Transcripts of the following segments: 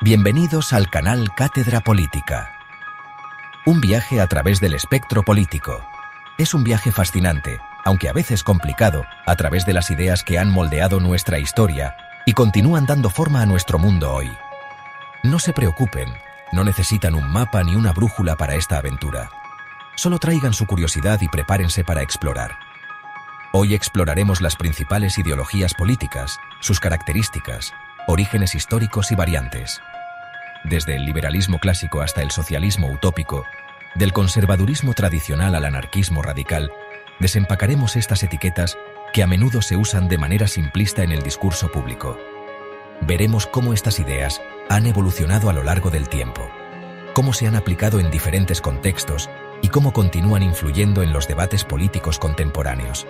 Bienvenidos al canal Cátedra Política. Un viaje a través del espectro político. Es un viaje fascinante, aunque a veces complicado, a través de las ideas que han moldeado nuestra historia y continúan dando forma a nuestro mundo hoy. No se preocupen, no necesitan un mapa ni una brújula para esta aventura. Solo traigan su curiosidad y prepárense para explorar. Hoy exploraremos las principales ideologías políticas, sus características, orígenes históricos y variantes. Desde el liberalismo clásico hasta el socialismo utópico, del conservadurismo tradicional al anarquismo radical, desempacaremos estas etiquetas que a menudo se usan de manera simplista en el discurso público. Veremos cómo estas ideas han evolucionado a lo largo del tiempo, cómo se han aplicado en diferentes contextos y cómo continúan influyendo en los debates políticos contemporáneos.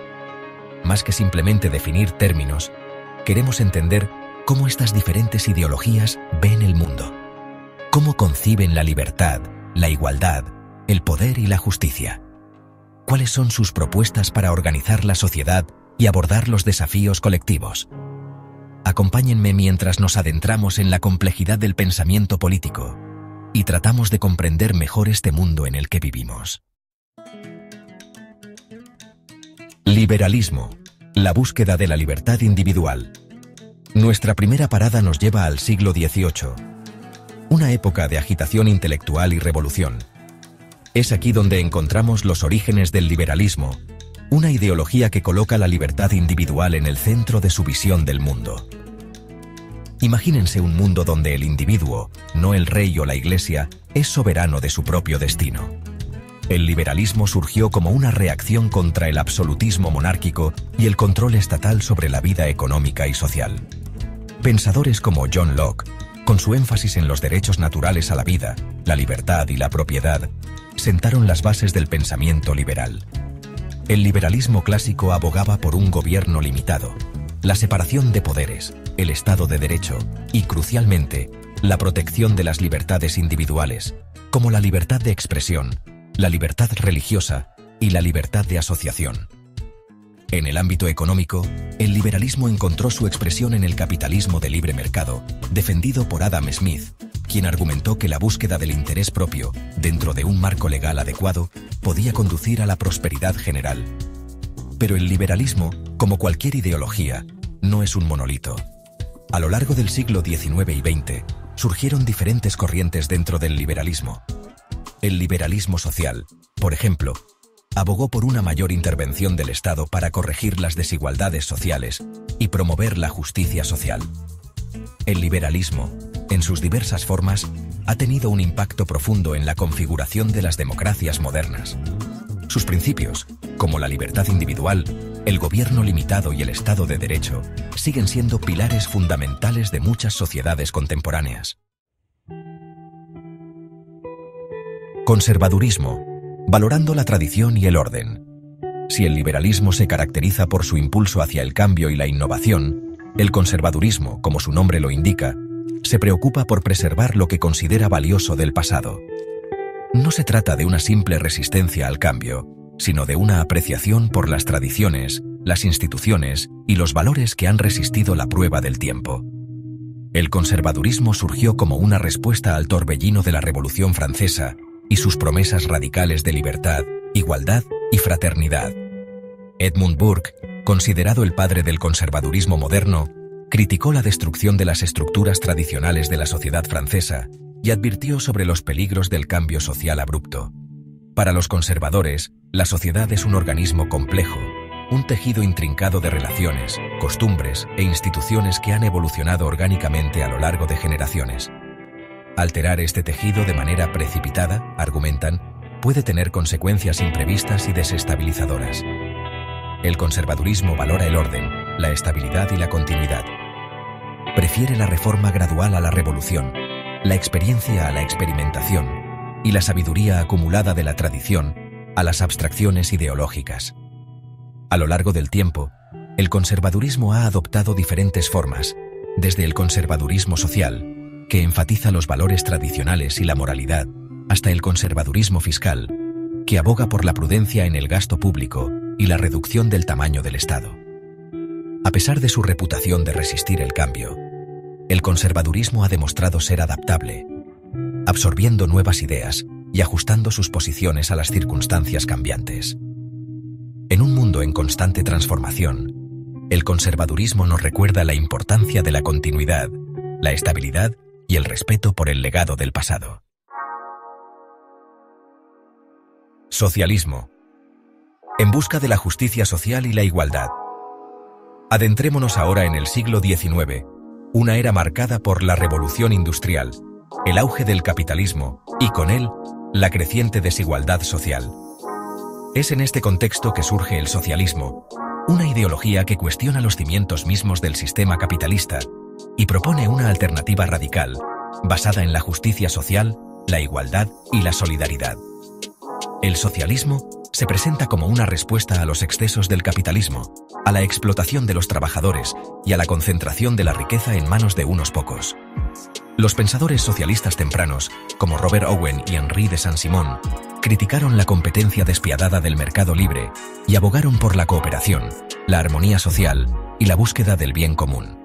Más que simplemente definir términos, queremos entender cómo estas diferentes ideologías ven el mundo, cómo conciben la libertad, la igualdad, el poder y la justicia. ¿Cuáles son sus propuestas para organizar la sociedad y abordar los desafíos colectivos? Acompáñenme mientras nos adentramos en la complejidad del pensamiento político y tratamos de comprender mejor este mundo en el que vivimos. Liberalismo, la búsqueda de la libertad individual. Nuestra primera parada nos lleva al siglo XVIII, una época de agitación intelectual y revolución. Es aquí donde encontramos los orígenes del liberalismo, una ideología que coloca la libertad individual en el centro de su visión del mundo. Imagínense un mundo donde el individuo, no el rey o la iglesia, es soberano de su propio destino. El liberalismo surgió como una reacción contra el absolutismo monárquico y el control estatal sobre la vida económica y social. Pensadores como John Locke, con su énfasis en los derechos naturales a la vida, la libertad y la propiedad, sentaron las bases del pensamiento liberal. El liberalismo clásico abogaba por un gobierno limitado, la separación de poderes, el Estado de Derecho y, crucialmente, la protección de las libertades individuales, como la libertad de expresión, la libertad religiosa y la libertad de asociación. En el ámbito económico, el liberalismo encontró su expresión en el capitalismo de libre mercado, defendido por Adam Smith, quien argumentó que la búsqueda del interés propio, dentro de un marco legal adecuado, podía conducir a la prosperidad general. Pero el liberalismo, como cualquier ideología, no es un monolito. A lo largo del siglo XIX y XX, surgieron diferentes corrientes dentro del liberalismo. El liberalismo social, por ejemplo, abogó por una mayor intervención del Estado para corregir las desigualdades sociales y promover la justicia social. El liberalismo, en sus diversas formas, ha tenido un impacto profundo en la configuración de las democracias modernas. Sus principios, como la libertad individual, el gobierno limitado y el Estado de Derecho, siguen siendo pilares fundamentales de muchas sociedades contemporáneas. Conservadurismo, valorando la tradición y el orden. Si el liberalismo se caracteriza por su impulso hacia el cambio y la innovación, el conservadurismo, como su nombre lo indica, se preocupa por preservar lo que considera valioso del pasado. No se trata de una simple resistencia al cambio, sino de una apreciación por las tradiciones, las instituciones y los valores que han resistido la prueba del tiempo. El conservadurismo surgió como una respuesta al torbellino de la Revolución Francesa y sus promesas radicales de libertad, igualdad y fraternidad. Edmund Burke, considerado el padre del conservadurismo moderno, criticó la destrucción de las estructuras tradicionales de la sociedad francesa y advirtió sobre los peligros del cambio social abrupto. Para los conservadores, la sociedad es un organismo complejo, un tejido intrincado de relaciones, costumbres e instituciones que han evolucionado orgánicamente a lo largo de generaciones. Alterar este tejido de manera precipitada, argumentan, puede tener consecuencias imprevistas y desestabilizadoras. El conservadurismo valora el orden, la estabilidad y la continuidad. Prefiere la reforma gradual a la revolución, la experiencia a la experimentación y la sabiduría acumulada de la tradición a las abstracciones ideológicas. A lo largo del tiempo, el conservadurismo ha adoptado diferentes formas, desde el conservadurismo social, que enfatiza los valores tradicionales y la moralidad, hasta el conservadurismo fiscal, que aboga por la prudencia en el gasto público y la reducción del tamaño del Estado. A pesar de su reputación de resistir el cambio, el conservadurismo ha demostrado ser adaptable, absorbiendo nuevas ideas y ajustando sus posiciones a las circunstancias cambiantes. En un mundo en constante transformación, el conservadurismo nos recuerda la importancia de la continuidad, la estabilidad y el respeto por el legado del pasado. Socialismo. En busca de la justicia social y la igualdad. Adentrémonos ahora en el siglo XIX, una era marcada por la revolución industrial, el auge del capitalismo y, con él, la creciente desigualdad social. Es en este contexto que surge el socialismo, una ideología que cuestiona los cimientos mismos del sistema capitalista y propone una alternativa radical, basada en la justicia social, la igualdad y la solidaridad. El socialismo se presenta como una respuesta a los excesos del capitalismo, a la explotación de los trabajadores y a la concentración de la riqueza en manos de unos pocos. Los pensadores socialistas tempranos, como Robert Owen y Henri de Saint-Simon, criticaron la competencia despiadada del mercado libre y abogaron por la cooperación, la armonía social y la búsqueda del bien común.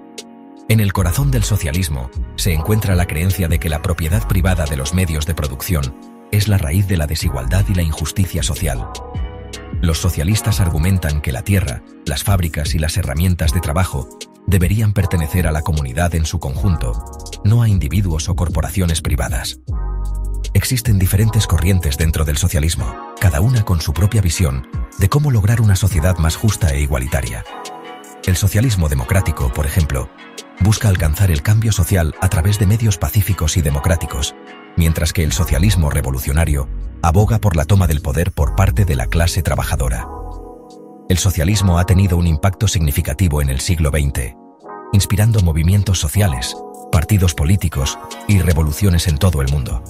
En el corazón del socialismo se encuentra la creencia de que la propiedad privada de los medios de producción es la raíz de la desigualdad y la injusticia social. Los socialistas argumentan que la tierra, las fábricas y las herramientas de trabajo deberían pertenecer a la comunidad en su conjunto, no a individuos o corporaciones privadas. Existen diferentes corrientes dentro del socialismo, cada una con su propia visión de cómo lograr una sociedad más justa e igualitaria. El socialismo democrático, por ejemplo, busca alcanzar el cambio social a través de medios pacíficos y democráticos, mientras que el socialismo revolucionario aboga por la toma del poder por parte de la clase trabajadora. El socialismo ha tenido un impacto significativo en el siglo XX, inspirando movimientos sociales, partidos políticos y revoluciones en todo el mundo.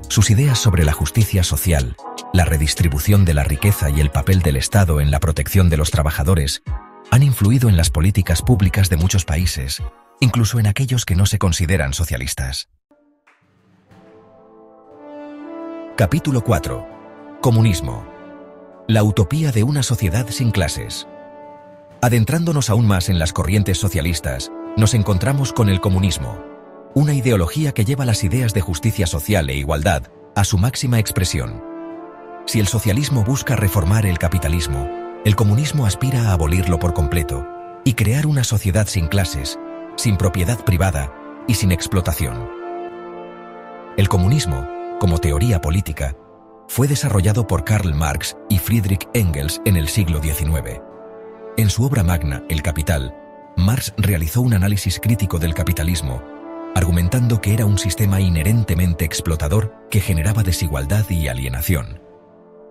Sus ideas sobre la justicia social, la redistribución de la riqueza y el papel del Estado en la protección de los trabajadores han influido en las políticas públicas de muchos países, incluso en aquellos que no se consideran socialistas. Capítulo 4. Comunismo. La utopía de una sociedad sin clases. Adentrándonos aún más en las corrientes socialistas, nos encontramos con el comunismo, una ideología que lleva las ideas de justicia social e igualdad a su máxima expresión. Si el socialismo busca reformar el capitalismo, el comunismo aspira a abolirlo por completo y crear una sociedad sin clases, sin propiedad privada y sin explotación. El comunismo, como teoría política, fue desarrollado por Karl Marx y Friedrich Engels en el siglo XIX. En su obra magna, El Capital, Marx realizó un análisis crítico del capitalismo, argumentando que era un sistema inherentemente explotador que generaba desigualdad y alienación.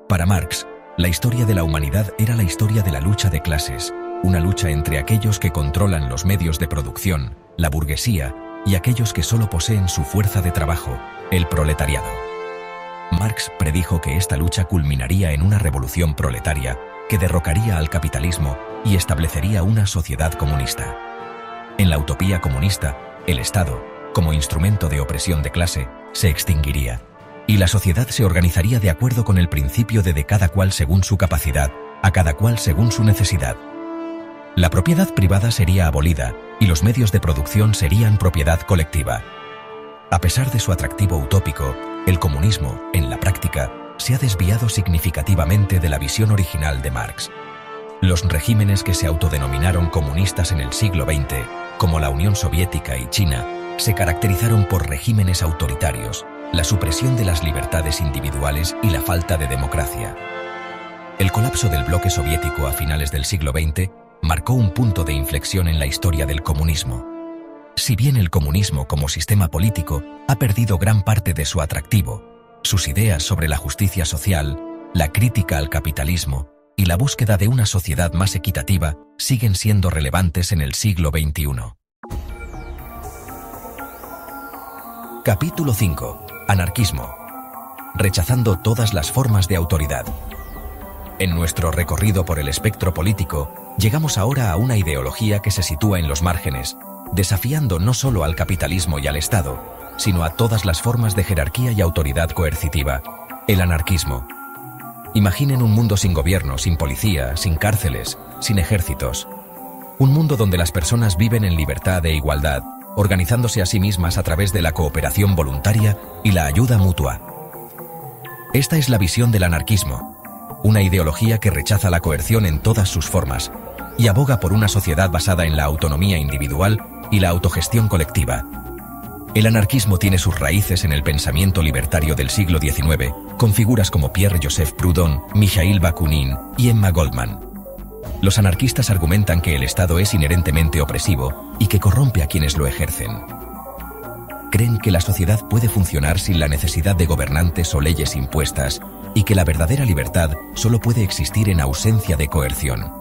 Para Marx, la historia de la humanidad era la historia de la lucha de clases, una lucha entre aquellos que controlan los medios de producción, la burguesía, y aquellos que solo poseen su fuerza de trabajo, el proletariado. Marx predijo que esta lucha culminaría en una revolución proletaria que derrocaría al capitalismo y establecería una sociedad comunista. En la utopía comunista, el Estado, como instrumento de opresión de clase, se extinguiría, y la sociedad se organizaría de acuerdo con el principio de cada cual según su capacidad, a cada cual según su necesidad. La propiedad privada sería abolida y los medios de producción serían propiedad colectiva. A pesar de su atractivo utópico, el comunismo, en la práctica, se ha desviado significativamente de la visión original de Marx. Los regímenes que se autodenominaron comunistas en el siglo XX, como la Unión Soviética y China, se caracterizaron por regímenes autoritarios, la supresión de las libertades individuales y la falta de democracia. El colapso del bloque soviético a finales del siglo XX marcó un punto de inflexión en la historia del comunismo. Si bien el comunismo como sistema político ha perdido gran parte de su atractivo, sus ideas sobre la justicia social, la crítica al capitalismo y la búsqueda de una sociedad más equitativa siguen siendo relevantes en el siglo XXI. Capítulo 5. Anarquismo. Rechazando todas las formas de autoridad. En nuestro recorrido por el espectro político, llegamos ahora a una ideología que se sitúa en los márgenes, desafiando no solo al capitalismo y al Estado, sino a todas las formas de jerarquía y autoridad coercitiva, el anarquismo. Imaginen un mundo sin gobierno, sin policía, sin cárceles, sin ejércitos. Un mundo donde las personas viven en libertad e igualdad, organizándose a sí mismas a través de la cooperación voluntaria y la ayuda mutua. Esta es la visión del anarquismo, una ideología que rechaza la coerción en todas sus formas y aboga por una sociedad basada en la autonomía individual y la autogestión colectiva. El anarquismo tiene sus raíces en el pensamiento libertario del siglo XIX, con figuras como Pierre-Joseph Proudhon, Mikhail Bakunin y Emma Goldman. Los anarquistas argumentan que el Estado es inherentemente opresivo y que corrompe a quienes lo ejercen. Creen que la sociedad puede funcionar sin la necesidad de gobernantes o leyes impuestas y que la verdadera libertad solo puede existir en ausencia de coerción.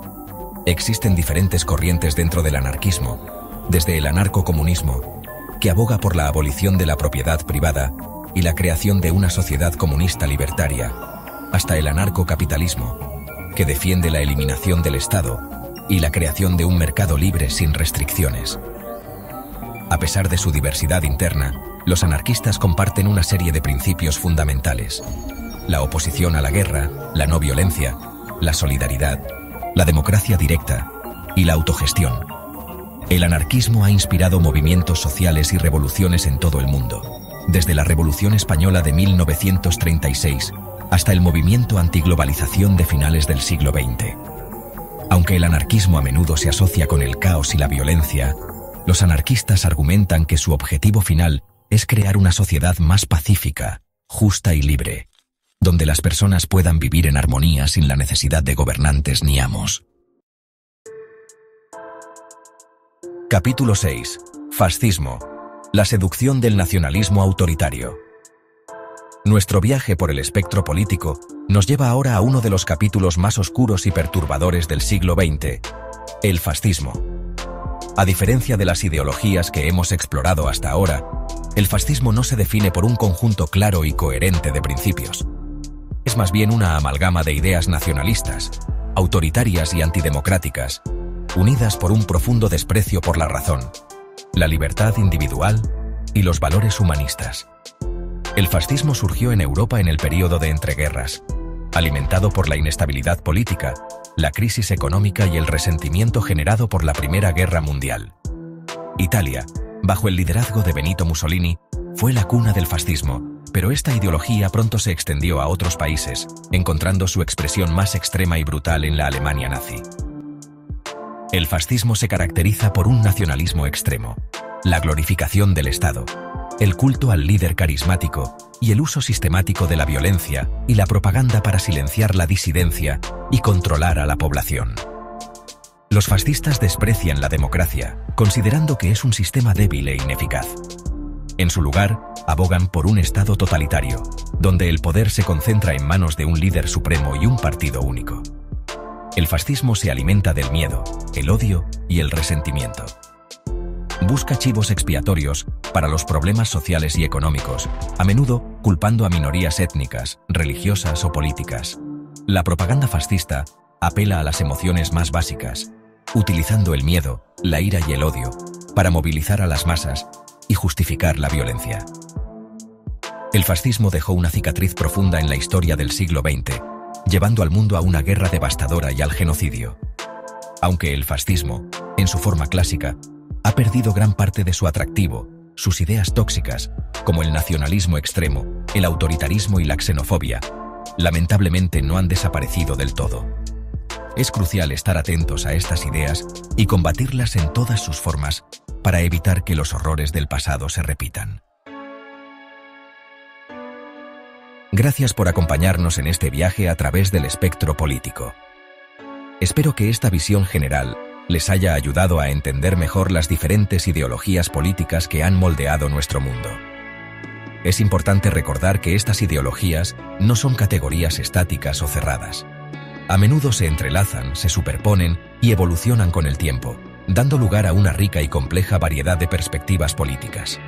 Existen diferentes corrientes dentro del anarquismo, desde el anarcocomunismo, que aboga por la abolición de la propiedad privada y la creación de una sociedad comunista libertaria, hasta el anarcocapitalismo, que defiende la eliminación del Estado y la creación de un mercado libre sin restricciones. A pesar de su diversidad interna, los anarquistas comparten una serie de principios fundamentales: la oposición a la guerra, la no violencia, la solidaridad, la democracia directa y la autogestión. El anarquismo ha inspirado movimientos sociales y revoluciones en todo el mundo, desde la Revolución Española de 1936 hasta el movimiento antiglobalización de finales del siglo XX. Aunque el anarquismo a menudo se asocia con el caos y la violencia, los anarquistas argumentan que su objetivo final es crear una sociedad más pacífica, justa y libre, donde las personas puedan vivir en armonía sin la necesidad de gobernantes ni amos. Capítulo 6. Fascismo. La seducción del nacionalismo autoritario. Nuestro viaje por el espectro político nos lleva ahora a uno de los capítulos más oscuros y perturbadores del siglo XX, el fascismo. A diferencia de las ideologías que hemos explorado hasta ahora, el fascismo no se define por un conjunto claro y coherente de principios. Es más bien una amalgama de ideas nacionalistas, autoritarias y antidemocráticas, unidas por un profundo desprecio por la razón, la libertad individual y los valores humanistas. El fascismo surgió en Europa en el período de entreguerras, alimentado por la inestabilidad política, la crisis económica y el resentimiento generado por la Primera Guerra Mundial. Italia, bajo el liderazgo de Benito Mussolini, fue la cuna del fascismo, pero esta ideología pronto se extendió a otros países, encontrando su expresión más extrema y brutal en la Alemania nazi. El fascismo se caracteriza por un nacionalismo extremo, la glorificación del Estado, el culto al líder carismático y el uso sistemático de la violencia y la propaganda para silenciar la disidencia y controlar a la población. Los fascistas desprecian la democracia, considerando que es un sistema débil e ineficaz. En su lugar, abogan por un Estado totalitario, donde el poder se concentra en manos de un líder supremo y un partido único. El fascismo se alimenta del miedo, el odio y el resentimiento. Busca chivos expiatorios para los problemas sociales y económicos, a menudo culpando a minorías étnicas, religiosas o políticas. La propaganda fascista apela a las emociones más básicas, utilizando el miedo, la ira y el odio para movilizar a las masas y justificar la violencia. El fascismo dejó una cicatriz profunda en la historia del siglo XX, llevando al mundo a una guerra devastadora y al genocidio. Aunque el fascismo, en su forma clásica, ha perdido gran parte de su atractivo, sus ideas tóxicas, como el nacionalismo extremo, el autoritarismo y la xenofobia, lamentablemente no han desaparecido del todo. Es crucial estar atentos a estas ideas y combatirlas en todas sus formas para evitar que los horrores del pasado se repitan. Gracias por acompañarnos en este viaje a través del espectro político. Espero que esta visión general les haya ayudado a entender mejor las diferentes ideologías políticas que han moldeado nuestro mundo. Es importante recordar que estas ideologías no son categorías estáticas o cerradas. A menudo se entrelazan, se superponen y evolucionan con el tiempo, dando lugar a una rica y compleja variedad de perspectivas políticas.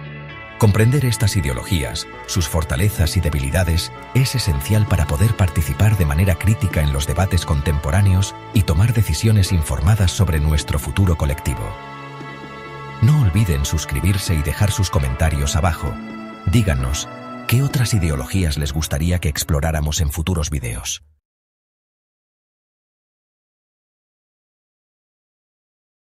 Comprender estas ideologías, sus fortalezas y debilidades, es esencial para poder participar de manera crítica en los debates contemporáneos y tomar decisiones informadas sobre nuestro futuro colectivo. No olviden suscribirse y dejar sus comentarios abajo. Díganos, ¿qué otras ideologías les gustaría que exploráramos en futuros videos?